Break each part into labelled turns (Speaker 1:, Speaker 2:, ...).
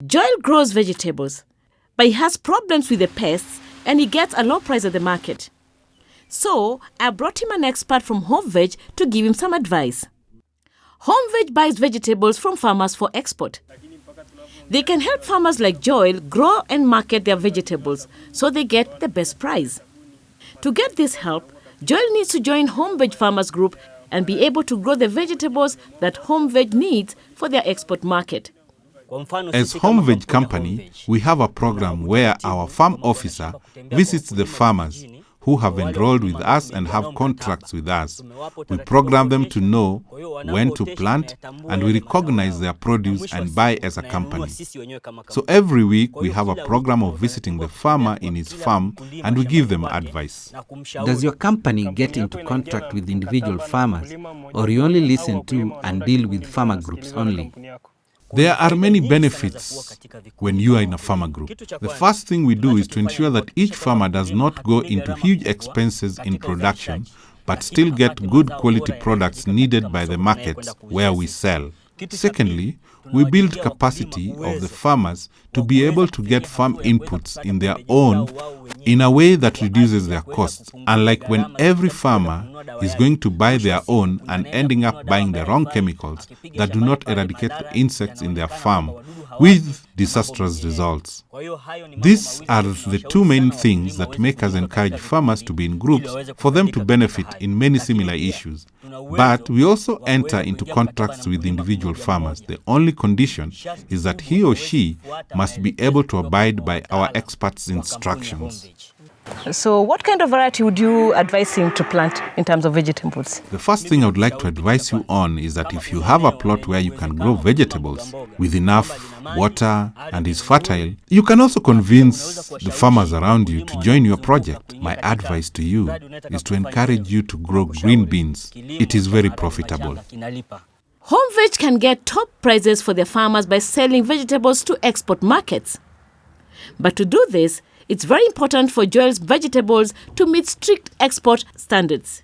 Speaker 1: Joel grows vegetables, but he has problems with the pests and he gets a low price at the market. So I brought him an expert from Home Veg to give him some advice. Home Veg buys vegetables from farmers for export. They can help farmers like Joel grow and market their vegetables so they get the best price. To get this help, Joel needs to join Home Veg Farmers Group and be able to grow the vegetables that Home Veg needs for their export market.
Speaker 2: As Home Veg Company, we have a program where our farm officer visits the farmers who have enrolled with us and have contracts with us. We program them to know when to plant, and we recognize their produce and buy as a company. So every week we have a program of visiting the farmer in his farm and we give them advice.
Speaker 3: Does your company get into contact with individual farmers, or you only listen to and deal with farmer groups only?
Speaker 2: There are many benefits when you are in a farmer group. The first thing we do is to ensure that each farmer does not go into huge expenses in production, but still get good quality products needed by the markets where we sell. Secondly, we build capacity of the farmers to be able to get farm inputs in their own in a way that reduces their costs, unlike when every farmer is going to buy their own and ending up buying the wrong chemicals that do not eradicate the insects in their farm, with disastrous results. These are the two main things that make us encourage farmers to be in groups for them to benefit in many similar issues. But we also enter into contracts with individual farmers. The only condition is that he or she must be able to abide by our experts' instructions.
Speaker 1: So what kind of variety would you advise him to plant in terms of vegetables?
Speaker 2: The first thing I would like to advise you on is that if you have a plot where you can grow vegetables with enough water and is fertile, you can also convince the farmers around you to join your project. My advice to you is to encourage you to grow green beans. It is very profitable.
Speaker 1: Home Veg can get top prices for their farmers by selling vegetables to export markets. But to do this, it's very important for Joel's vegetables to meet strict export standards.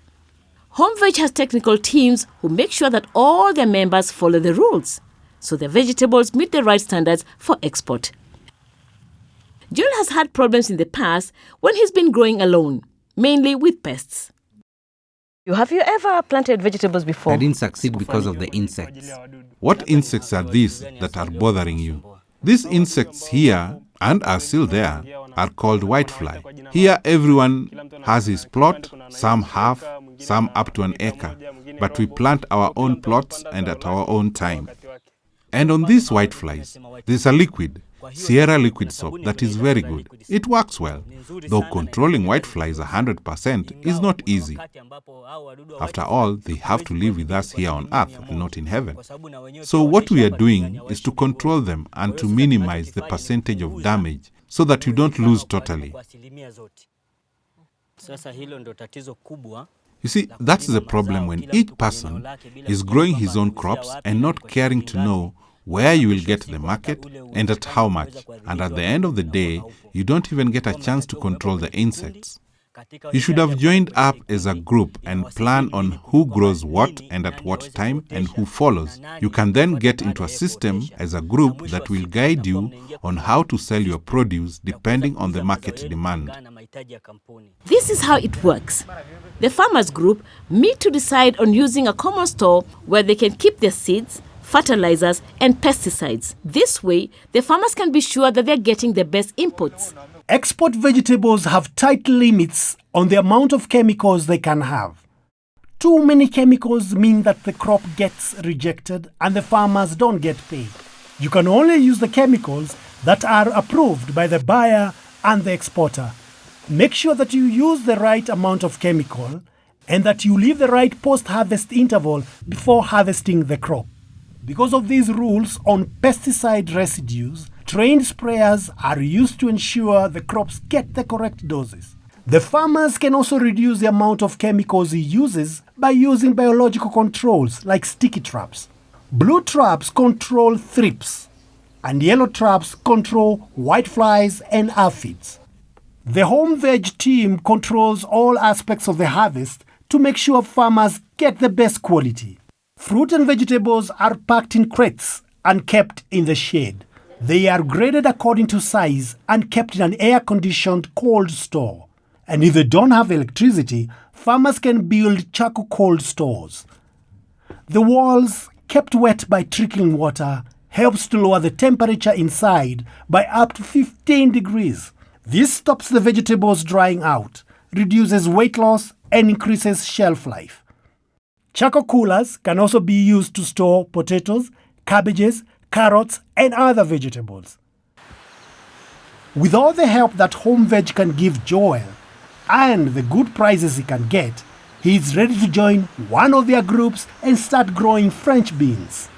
Speaker 1: Home Veg has technical teams who make sure that all their members follow the rules, so their vegetables meet the right standards for export. Joel has had problems in the past when he's been growing alone, mainly with pests. Have you ever planted vegetables before?
Speaker 3: I didn't succeed because of the insects.
Speaker 2: What insects are these that are bothering you? These insects here, and are still there, are called whitefly. Here everyone has his plot, some have, some up to an acre, but we plant our own plots and at our own time. And on these whiteflies, there's a liquid, Sierra liquid soap, that is very good. It works well, though controlling whiteflies 100% is not easy. After all, they have to live with us here on earth and not in heaven. So what we are doing is to control them and to minimize the percentage of damage so that you don't lose totally. You see, that's the problem when each person is growing his own crops and not caring to know where you will get the market and at how much. And at the end of the day, you don't even get a chance to control the insects. You should have joined up as a group and plan on who grows what and at what time and who follows. You can then get into a system as a group that will guide you on how to sell your produce depending on the market demand.
Speaker 1: This is how it works. The farmers group meet to decide on using a common store where they can keep their seeds, fertilizers and pesticides. This way, the farmers can be sure that they're getting the best inputs.
Speaker 4: Export vegetables have tight limits on the amount of chemicals they can have. Too many chemicals mean that the crop gets rejected and the farmers don't get paid. You can only use the chemicals that are approved by the buyer and the exporter. Make sure that you use the right amount of chemical and that you leave the right post-harvest interval before harvesting the crop. Because of these rules on pesticide residues, trained sprayers are used to ensure the crops get the correct doses. The farmers can also reduce the amount of chemicals he uses by using biological controls like sticky traps. Blue traps control thrips, and yellow traps control whiteflies and aphids. The Home Veg team controls all aspects of the harvest to make sure farmers get the best quality. Fruit and vegetables are packed in crates and kept in the shade. They are graded according to size and kept in an air-conditioned cold store. And if they don't have electricity, farmers can build charcoal cold stores. The walls, kept wet by trickling water, helps to lower the temperature inside by up to 15 degrees. This stops the vegetables drying out, reduces weight loss, and increases shelf life. Charcoal coolers can also be used to store potatoes, cabbages, carrots, and other vegetables. With all the help that Home Veg can give Joel and the good prices he can get, he is ready to join one of their groups and start growing French beans.